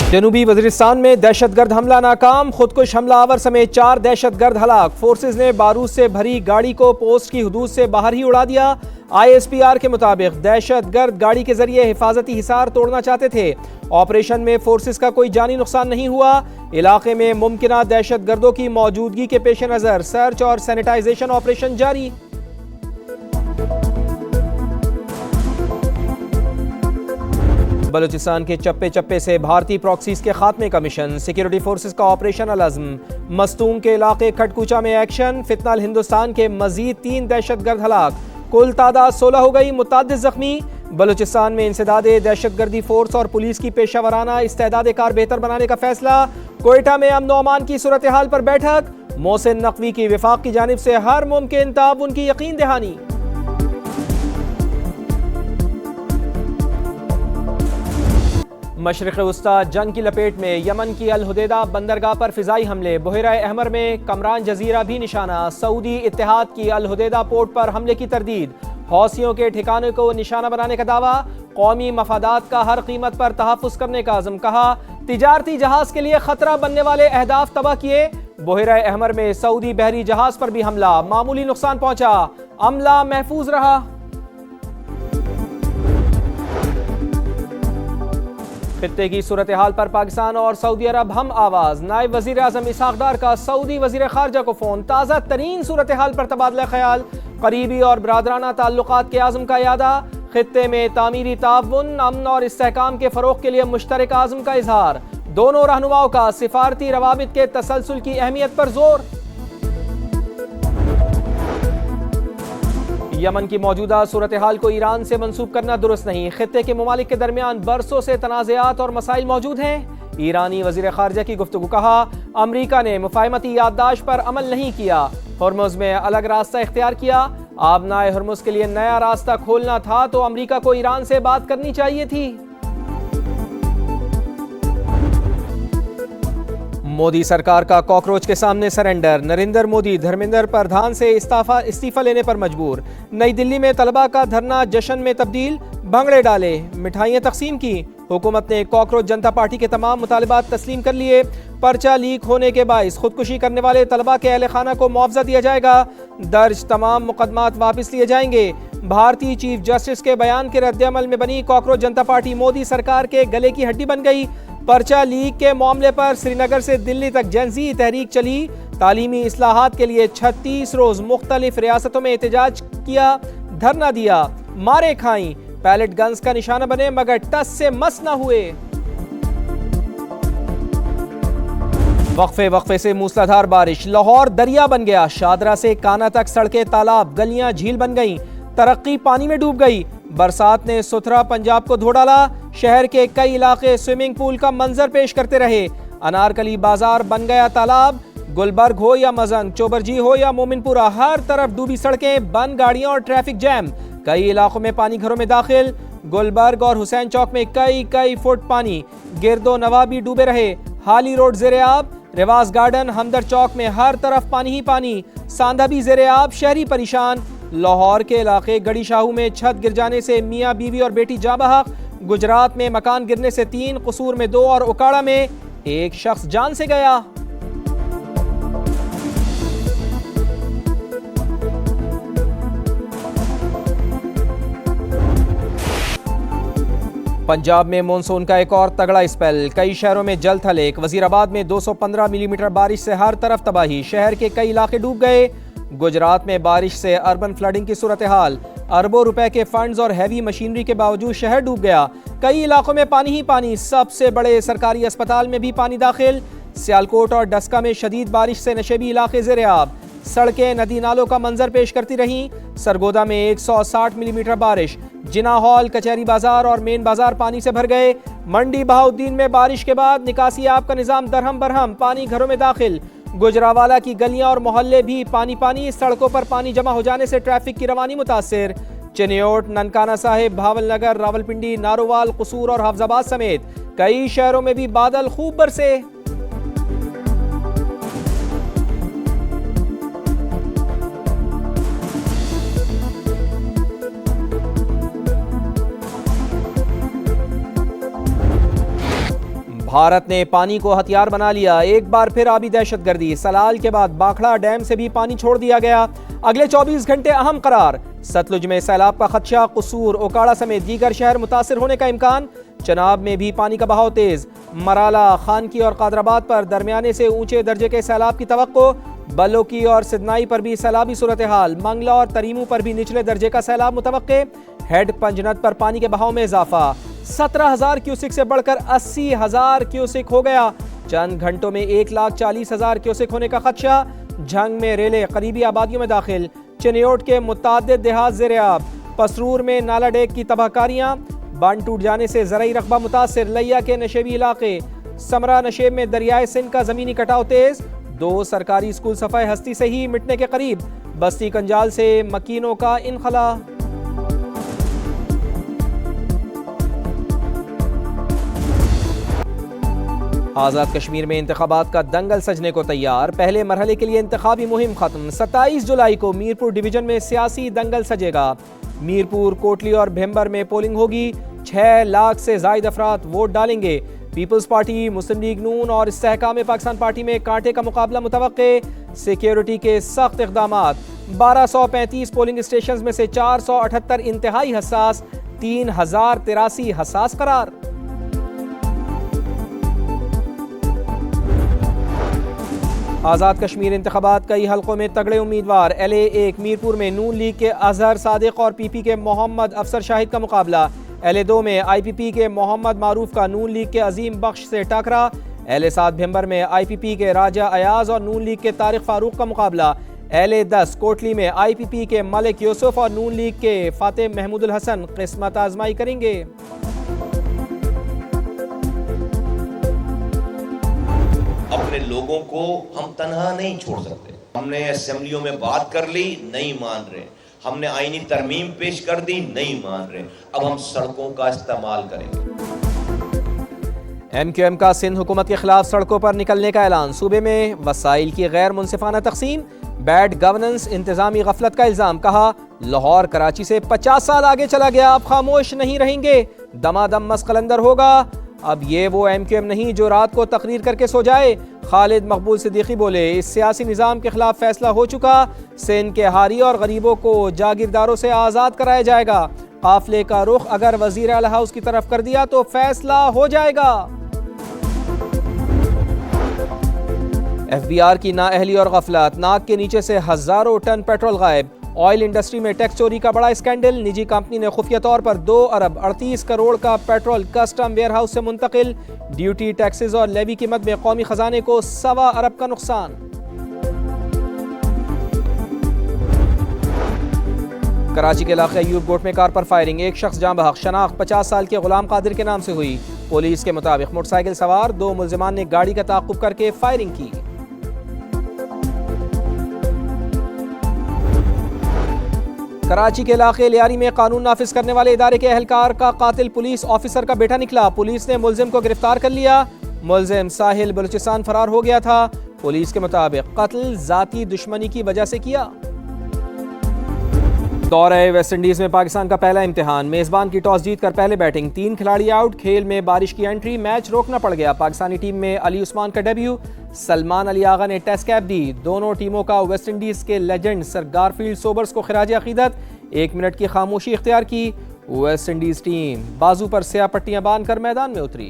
जनूबी वज़ीरिस्तान में दहशतगर्द हमला नाकाम, खुदकुश हमलावर समेत 4 दहशतगर्द हलाक। फोर्सेज ने बारूद से भरी गाड़ी को पोस्ट की हुदूद से बाहर ही उड़ा दिया। ISPR के मुताबिक दहशतगर्द गाड़ी के जरिए हिफाजती हिसार तोड़ना चाहते थे। ऑपरेशन में फोर्सेज का कोई जानी नुकसान नहीं हुआ। इलाके में मुमकिना दहशतगर्दों की मौजूदगी के पेश नज़र सर्च और सैनिटाइजेशन ऑपरेशन जारी। बलूचिस्तान के चप्पे चप्पे से भारतीय प्रॉक्सीज के खात्मे का मिशन, सिक्योरिटी फोर्सेज का ऑपरेशन अल-अज़्म। मस्तूंग के इलाके खटकुचा में एक्शन, फितनाल हिंदुस्तान के मजीद 3 दहशतगर्द हलाक, कुल तादाद 16 हो गई, मुतअद्दिद जख्मी। बलूचिस्तान में इंसदादे दहशतगर्दी फोर्स और पुलिस की पेशा इस्तेदाद कार बेहतर बनाने का फैसला। कोयटा में अमन अमान की सूरत हाल पर बैठक, मोहसिन नकवी की विफाक की जानिब से हर मुमकिन ताउन की यकीन दहानी। मशरिक़ वस्ता जंग की लपेट में, यमन की अल हुदैदा बंदरगाह पर फिजाई हमले, बहरा अहमर में कमरान जजीरा भी निशाना। सऊदी इत्तेहाद की अल हुदैदा पोर्ट पर हमले की तरदीद, हौसियों के ठिकाने को निशाना बनाने का दावा। कौमी मफादात का हर कीमत पर तहफ़्फ़ुज़ करने का अज़्म, कहा तिजारती जहाज के लिए खतरा बनने वाले अहदाफ तबाह किए। बहरा अहमर में सऊदी बहरी जहाज पर भी हमला, मामूली नुकसान पहुंचा, अमला महफूज रहा। खित्ते की सूरत हाल पर पाकिस्तान और सऊदी अरब हम आवाज। नायब वजीर आजम इसहाक डार का सऊदी वजीर खारजा को फोन, ताज़ा तरीन सूरत हाल पर तबादला ख्याल, करीबी और बरादराना ताल्लुकात के आज़म का यादा। खित्ते में तामीरी ताउन, अमन और इस्तेहकाम के फ़रोग़ के लिए मुश्तरक आज़म का इजहार। दोनों रहनुमाओं का सिफारती रवाबित के तसलसल की अहमियत पर जोर। यमन की मौजूदा सूरत हाल को ईरान से मंसूब करना दुरुस्त नहीं, खित्ते के ममालिक के दरमियान बरसों से तनाज़ात और मसाइल मौजूद हैं। ईरानी वज़ीर ख़ारजा की गुफ्तगू, कहा अमरीका ने मुफ़ाहमती याददाश्त पर अमल नहीं किया, हर्मुज़ में अलग रास्ता इख्तियार किया। आबनाए हर्मुज़ के लिए नया रास्ता खोलना था तो अमरीका को ईरान से बात करनी चाहिए थी। मोदी सरकार का कॉकरोच के सामने सरेंडर, नरेंद्र मोदी धर्मेंद्र प्रधान से इस्तीफा लेने पर मजबूर। नई दिल्ली में तलबा का धरना जश्न में तब्दील, भंगड़े डाले, मिठाइयाँ तकसीम की। हुकूमत ने कॉकरोच जनता पार्टी के तमाम मुतालिबात तस्लीम कर लिए। पर्चा लीक होने के बाइस खुदकुशी करने वाले तलबा के अहल खाना को मुआवजा दिया जाएगा। दर्ज तमाम मुकदमात वापस लिए जाएंगे। भारतीय चीफ जस्टिस के बयान के रद्द-ए-अमल में बनी कॉकरोच जनता पार्टी मोदी सरकार के गले की हड्डी बन गई। पर्चा लीक के मामले पर श्रीनगर से दिल्ली तक जेंजी तहरीक चली। तालीमी इस्लाहात के लिए 36 रोज मुख्तलिफ रियासतों में एहतजाज किया, धरना दिया, मारे खाई, पैलेट गन्स का निशाना बने मगर टस से मस न हुए। वक्फे से मूसलाधार बारिश, लाहौर दरिया बन गया। शादरा से काना तक सड़कें, तालाब, गलियां झील बन गईं। तरक्की पानी में डूब गई। बरसात ने सुथरा पंजाब को धो डाला। शहर के कई इलाके स्विमिंग पूल का मंजर पेश करते रहे। अनारकली बाजार बन गया तालाब। गुलबर्ग हो या मजंग, चोबरजी हो या मोमिनपुरा, हर तरफ डूबी सड़कें, बंद गाड़ियां और ट्रैफिक जैम। कई इलाकों में पानी घरों में दाखिल। गुलबर्ग और हुसैन चौक में कई फुट पानी। गिरदो नवा भी डूबे रहे। हाली रोड ज़ेरे-आब। रिवाज गार्डन, हमदर चौक में हर तरफ पानी ही पानी। सांदा भी ज़ेरे-आब, शहरी परेशान। लाहौर के इलाके गड़ी शाहू में छत गिर जाने से मियाँ बीवी और बेटी जा बहक। गुजरात में मकान गिरने से 3, कसूर में 2 और उकाड़ा में 1 शख्स जान से गया। पंजाब में मानसून का एक और तगड़ा स्पेल, कई शहरों में जल थलेक। वजीराबाद में 215 मिलीमीटर बारिश से हर तरफ तबाही, शहर के कई इलाके डूब गए। गुजरात में बारिश से अर्बन फ्लडिंग की सूरत हाल, अरबों रुपए के फंड्स और हैवी मशीनरी के बावजूद शहर डूब गया। कई इलाकों में पानी ही पानी, सबसे बड़े सरकारी अस्पताल में भी पानी दाखिल। सियालकोट और डस्का में शदीद बारिश से नशेबी इलाके ज़ेरे-आब। सड़कें नदी नालों का मंजर पेश करती रहीं। सरगोदा में 160 मिलीमीटर बारिश। जिना हॉल, कचहरी बाजार और मेन बाजार पानी से भर गए। मंडी बहाउद्दीन में बारिश के बाद निकासी आब का निजाम दरहम बरहम, पानी घरों में दाखिल। गुजरावाला की गलियां और मोहल्ले भी पानी पानी। सड़कों पर पानी जमा हो जाने से ट्रैफिक की रवानी मुतासिर। चिन्योट, ननकाना साहिब, भावलनगर, रावलपिंडी, नारोवाल, कसूर और हफ्जाबाद समेत कई शहरों में भी बादल खूब बरसे। भारत ने पानी को हथियार बना लिया, एक बार फिर आबी दहशतगर्दी। सलाल के बाद बाखड़ा डैम से भी पानी छोड़ दिया गया। अगले 24 घंटे अहम करार। सतलुज में सैलाब का खदशा, कसूर, ओकाड़ा समेत दीगर शहर मुतासिर होने का इम्कान। चनाब में भी पानी का बहाव तेज। मराला, खानकी और कादराबाद पर दरमियाने से ऊंचे दर्जे के सैलाब की तवक्को। बलोकी और सिदनाई पर भी सैलाबी सूरत हाल। मंगला और तरीमू पर भी निचले दर्जे का सैलाब मुतवक्के। हेड पंजनत पर पानी के बहाव में इजाफा। 17,000 क्यूसिक से बढ़कर 80,000 क्यूसिक हो गया। चंद घंटों में 1,40,000 क्यूसिक होने का खदशा। झंग में रेले करीबी आबादियों में दाखिल। चिन्योट के मुतादिद देहात ज़ेर-ए-आब। पसरूर में नाला डेक की तबाहकारियां। बांध टूट जाने से ज़राई रकबा मुतासिर। लिया के नशेबी इलाके। समरा नशेब में दरियाए सिंध का ज़मीनी कटाव तेज। 2 सरकारी स्कूल सफ़ाई हस्ती से ही मिटने के करीब। बस्ती कंजाल से मकीनों का इनखला। आज़ाद कश्मीर में इंतखाबात का दंगल सजने को तैयार। पहले मरहले के लिए इंतखाबी मुहिम खत्म। 27 जुलाई को मीरपुर डिवीजन में सियासी दंगल सजेगा। मीरपुर, कोटली और भिम्बर में पोलिंग होगी। 6 लाख से जायद अफराद वोट डालेंगे। पीपल्स पार्टी, मुस्लिम लीग नून और इस्तेहकाम पाकिस्तान पार्टी में कांटे का मुकाबला मुतवक्के। सिक्योरिटी के सख्त इक़दामात। 1235 पोलिंग स्टेशन में से 478 इंतहाई हसास, 3083 हसास करार। आज़ाद कश्मीर इंतखाबात कई हल्कों में तगड़े उम्मीदवार। LA-1 मीरपुर में नून लीग के अजहर सादिक और PP के मोहम्मद अफसर शाहिद का मुकाबला। LA-2 में IPP के मोहम्मद मारूफ का नून लीग के अजीम बख्श से टकरा। LA-7 भिम्बर में IPP के राजा अयाज और नून लीग के तारिक फारूक का मुकाबला। LA-10 कोटली में IPP के मलिक यूसुफ और नून लीग के फातिह महमूदुल हसन किस्मत आजमाई करेंगे। अपने लोगों को हम तनहा नहीं छोड़ सकते। हमने असेंबलियों में बात कर ली, नहीं मान रहे। हमने आईनी तरमीम पेश कर दी, नहीं मान रहे। अब हम सड़कों का इस्तेमाल करेंगे। MQM का सिंध हुकूमत के खिलाफ सड़कों पर निकलने का ऐलान। सूबे में वसाइल की गैर मुनसिफाना तकसीम, बैड गवर्नेंस, इंतजामी गफलत का इल्जाम। कहा लाहौर कराची से 50 साल आगे चला गया, अब खामोश नहीं रहेंगे, दमादम मसकलंदर होगा। अब ये वो MQM नहीं जो रात को तकरीर करके सो जाए। खालिद मकबूल सिद्दीकी बोले, इस सियासी निज़ाम के खिलाफ फैसला हो चुका। सिंध के हारी और गरीबों को जागीरदारों से आज़ाद कराया जाएगा। काफिले का रुख अगर वज़ीर आला हाउस की तरफ कर दिया तो फैसला हो जाएगा। FBR की नाअहली और गफलत। नाक के नीचे से हजारों टन पेट्रोल गायब। ऑयल इंडस्ट्री में टैक्स चोरी का बड़ा स्कैंडल। निजी कंपनी ने खुफिया तौर पर 2 अरब 38 करोड़ का पेट्रोल कस्टम वेयर हाउस से मुंतकिल। ड्यूटी, टैक्सेस और लेवी की मद में कौमी खजाने को 1.25 अरब का नुकसान। कराची के इलाके अयूब गोट में कार पर फायरिंग, एक शख्स जाँ बहक। शनाख्त 50 साल के गुलाम कादिर के नाम से हुई। पुलिस के मुताबिक मोटरसाइकिल सवार 2 मुल्जिमान ने गाड़ी का ताक़ुब करके फायरिंग की। कराची के इलाके लियारी में कानून नाफिज करने वाले इदारे के अहलकार का कातिल पुलिस ऑफिसर का बेटा निकला। पुलिस ने मुल्जिम को गिरफ्तार कर लिया। मुल्जिम साहिल बलूचिस्तान फरार हो गया था। पुलिस के मुताबिक कत्ल जाती दुश्मनी की वजह से किया। दौरे वेस्ट इंडीज में पाकिस्तान का पहला इम्तिहान। मेजबान की टॉस जीत कर पहले बैटिंग, 3 खिलाड़ी आउट। खेल में बारिश की एंट्री, मैच रोकना पड़ गया। पाकिस्तानी टीम में अली उस्मान का डेब्यू। सलमान अली आगा ने टेस्ट कैप दी। दोनों टीमों का वेस्ट इंडीज के लेजेंड सर गारफील्ड सोबर्स को खिराज अकीदत। 1 मिनट की खामोशी इख्तियार की। वेस्ट इंडीज टीम बाजू पर स्याह पट्टियां बांधकर मैदान में उतरी।